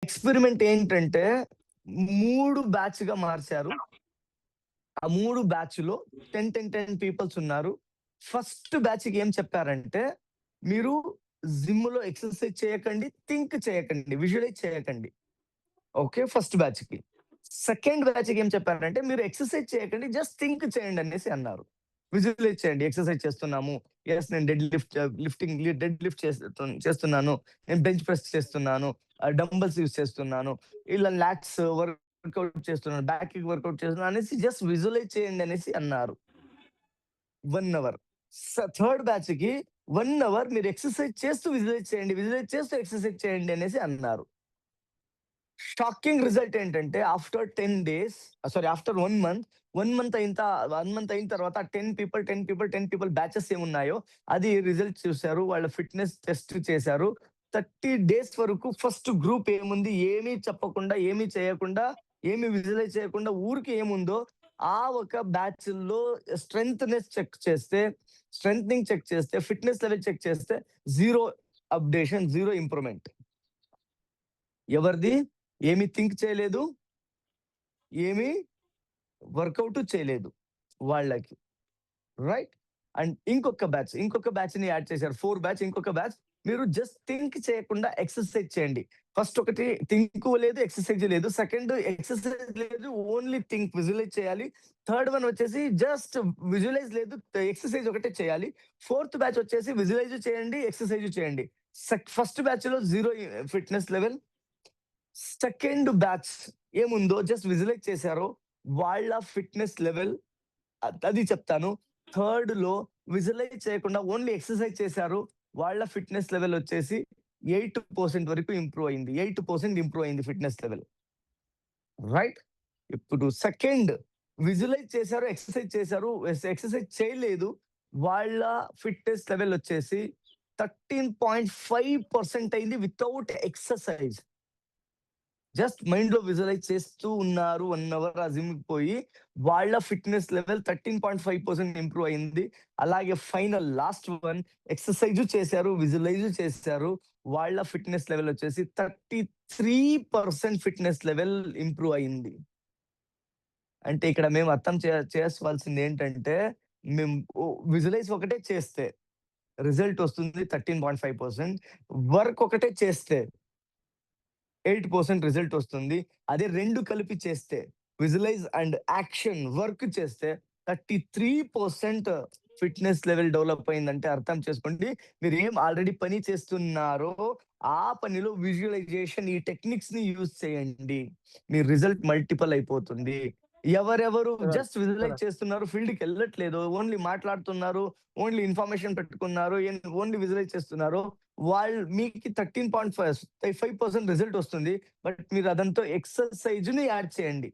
Experiment ఏంటంటే 3 బ్యాచ్‌గా మార్చారు. ఆ 3 బ్యాచ్‌లో 10 పీపుల్స్ ఉన్నారు. ఫస్ట్ బ్యాచ్‌కి ఏం చెప్పారంటే, మీరు జిమ్‌లో ఎక్సర్‌సైజ్ చేయకండి, థింక్ చేయకండి, విజువలైజ్ చేయకండి. ఓకే. ఫస్ట్ బ్యాచ్‌కి. సెకండ్ బ్యాచ్‌కి ఏం చెప్పారంటే, మీరు ఎక్సర్‌సైజ్ చేయకండి, జస్ట్ థింక్ చేయండి అనేసి అన్నారు. విజువలైజ్ చేయండి. ఎక్సర్‌సైజ్ చేస్తున్నాము. యెస్, నేను డెడ్ లిఫ్ట్ చేస్తున్నాను. నేను బెంచ్ ప్రెస్ చేస్తున్నాను. డంబెల్స్ యూజ్ చేస్తున్నాను. ఇలా లాట్స్ వర్కౌట్ చేస్తున్నాను. బ్యాక్ కిక్ వర్కౌట్ చేస్తున్నాను అనేసి జస్ట్ విజువలైజ్ చేయండి అనేసి అన్నారు. 1 అవర్. థర్డ్ బ్యాచ్‌కి 1 అవర్ మీరు ఎక్సర్‌సైజ్ చేస్తూ విజువలైజ్ చేయండి. విజువలైజ్ చేస్తూ ఎక్సర్‌సైజ్ చేయండి అనేసి అన్నారు. షాకింగ్ రిజల్ట్ ఏంటంటే after 10 days after 1 month, 1 month అయిన తర్వాత 10 పీపుల్ బ్యాచెస్ ఏమున్నాయో అది రిజల్ట్ చూసారు. వాళ్ళ ఫిట్‌నెస్ టెస్ట్ చేశారు. 30 డేస్ వరకు ఫస్ట్ గ్రూప్ ఏముంది, ఏమీ చెప్పకుండా, ఏమీ చేయకుండా, ఏమి విజువలైజ్ చేయకుండా ఊరికే ఏముందో ఆ ఒక బ్యాచ్‌లో స్ట్రెంథెనింగ్ చెక్ చేస్తే, ఫిట్‌నెస్ లెవెల్ చెక్ చేస్తే 0 అప్డేషన్, 0 ఇంప్రూవ్‌మెంట్. ఎవరిది? ఏమి థింక్ చేయలేదు. ఏమి వర్కౌట్ చేయలేదు వాళ్ళకి. రైట్? అండ్ ఇంకొక బ్యాచ్‌ని యాడ్ చేశారు. 4 బ్యాచ్ ఇంకొక బ్యాచ్. మీరు జస్ట్ థింక్ చేయకుండా ఎక్సర్‌సైజ్ చేయండి. ఫస్ట్ ఒకటి థింకు లేదు, ఎక్సర్‌సైజ్ లేదు. సెకండ్ ఎక్సర్‌సైజ్ లేదు, ఓన్లీ విజువలైజ్ చేయాలి. థర్డ్ వన్ వచ్చేసి జస్ట్ విజువలైజ్ లేదు, ఎక్సర్‌సైజ్ ఒకటే చేయాలి. ఫోర్త్ బ్యాచ్ వచ్చేసి విజువలైజ్ చేయండి, ఎక్సర్‌సైజ్ చేయండి. ఫస్ట్ బ్యాచ్‌లో 0 ఫిట్‌నెస్ లెవెల్. సెకండ్ బ్యాచ్ ఏముందో జస్ట్ విజువలైజ్ చేశారో వాళ్ళ ఫిట్‌నెస్ లెవెల్ అది చెప్తాను. థర్డ్‌లో విజువలైజ్ చేయకుండా ఓన్లీ ఎక్సర్‌సైజ్ చేశారు. వాళ్ళ ఫిట్‌నెస్ లెవెల్ వచ్చేసి 8% వరకు ఇంప్రూవ్ అయింది. 8% ఇంప్రూవ్ అయింది ఫిట్‌నెస్ లెవెల్. రైట్? ఇప్పుడు సెకండ్ విజువలైజ్ చేశారు, ఎక్సర్‌సైజ్ చేశారు. ఎక్సర్‌సైజ్ చేయలేదు. వాళ్ళ ఫిట్‌నెస్ లెవెల్ వచ్చేసి 13.5% అయింది వితౌట్ ఎక్సర్‌సైజ్. జస్ట్ మైండ్‌లో విజువలైజ్ చేస్తూ ఉన్నారు 1 అవర్ ఆ జిమ్‌కి పోయి. వాళ్ళ ఫిట్‌నెస్ లెవెల్ 13.5% ఇంప్రూవ్ అయింది. అలాగే ఫైనల్ లాస్ట్ వన్ ఎక్సర్‌సైజ్ చేశారు, విజువలైజ్ చేశారు. వాళ్ళ ఫిట్‌నెస్ లెవెల్ వచ్చేసి 33% ఫిట్‌నెస్ లెవెల్ ఇంప్రూవ్ అయింది. అంటే ఇక్కడ మేము అర్థం చేసుకోవాల్సింది ఏంటంటే, మేము విజువలైజ్ ఒకటే చేస్తే రిజల్ట్ వస్తుంది 13.5%. వర్క్ ఒకటే చేస్తే 8% రిజల్ట్ వస్తుంది. అదే 2 కలిపి చేస్తే విజువలైజ్ అండ్ యాక్షన్ వర్క్ చేస్తే 33% ఫిట్‌నెస్ లెవెల్ డెవలప్ అయిందంటే అర్థం చేసుకోండి. మీరు ఆల్రెడీ పని చేస్తున్నారో ఆ పనిలో విజువలైజేషన్ ఈ టెక్నిక్స్‌ని యూజ్ చేయండి. మీ రిజల్ట్ మల్టిపుల్ అయిపోతుంది. ఎవరెవరు కరెక్ట్. Just visualize correct. చేస్తున్నారు, ఫీల్డ్‌కెళ్ళట్లేదు, ఓన్లీ మాట్లాడుతున్నారు, ఓన్లీ ఇన్ఫర్మేషన్ పెట్టుకున్నారు, ఓన్లీ విజువలైజ్ చేస్తున్నారో మీకు 13.5% రిజల్ట్ వస్తుంది. బట్ మీరు అదంతా ఎక్సర్‌సైజ్‌ని యాడ్ చేయండి.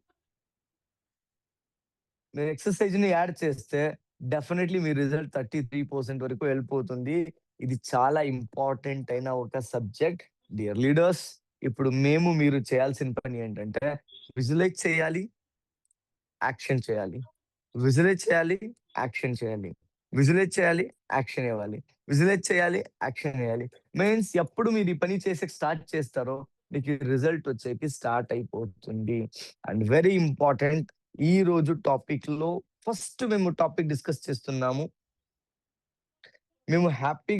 మీరు ఎక్సర్‌సైజ్‌ని యాడ్ చేస్తే డెఫినైట్లీ మీ రిజల్ట్ 33% వరకు వెళ్ళిపోతుంది. ఇది చాలా ఇంపార్టెంట్ అయిన ఒక సబ్జెక్ట్. డియర్ లీడర్స్, ఇప్పుడు మీరు చేయాల్సిన పని ఏంటంటే విజువలైజ్ చేయాలి, యాక్షన్ చేయాలి. విజువలైజ్ చేయాలి, యాక్షన్ చేయాలి. విజువలైజ్ చేయాలి, యాక్షన్ ఇవ్వాలి. విజువలైజ్ చేయాలి, యాక్షన్ ఇయ్యాలి. మీన్స్ ఎప్పుడు మీరు ఈ పని చేసేకి స్టార్ట్ చేస్తారో మీకు రిజల్ట్ వచ్చేకి స్టార్ట్ అయిపోతుంది. అండ్ వెరీ ఇంపార్టెంట్, ఈ రోజు టాపిక్‌లో ఫస్ట్ మేము టాపిక్ డిస్కస్ చేస్తున్నాము. మేము హ్యాపీ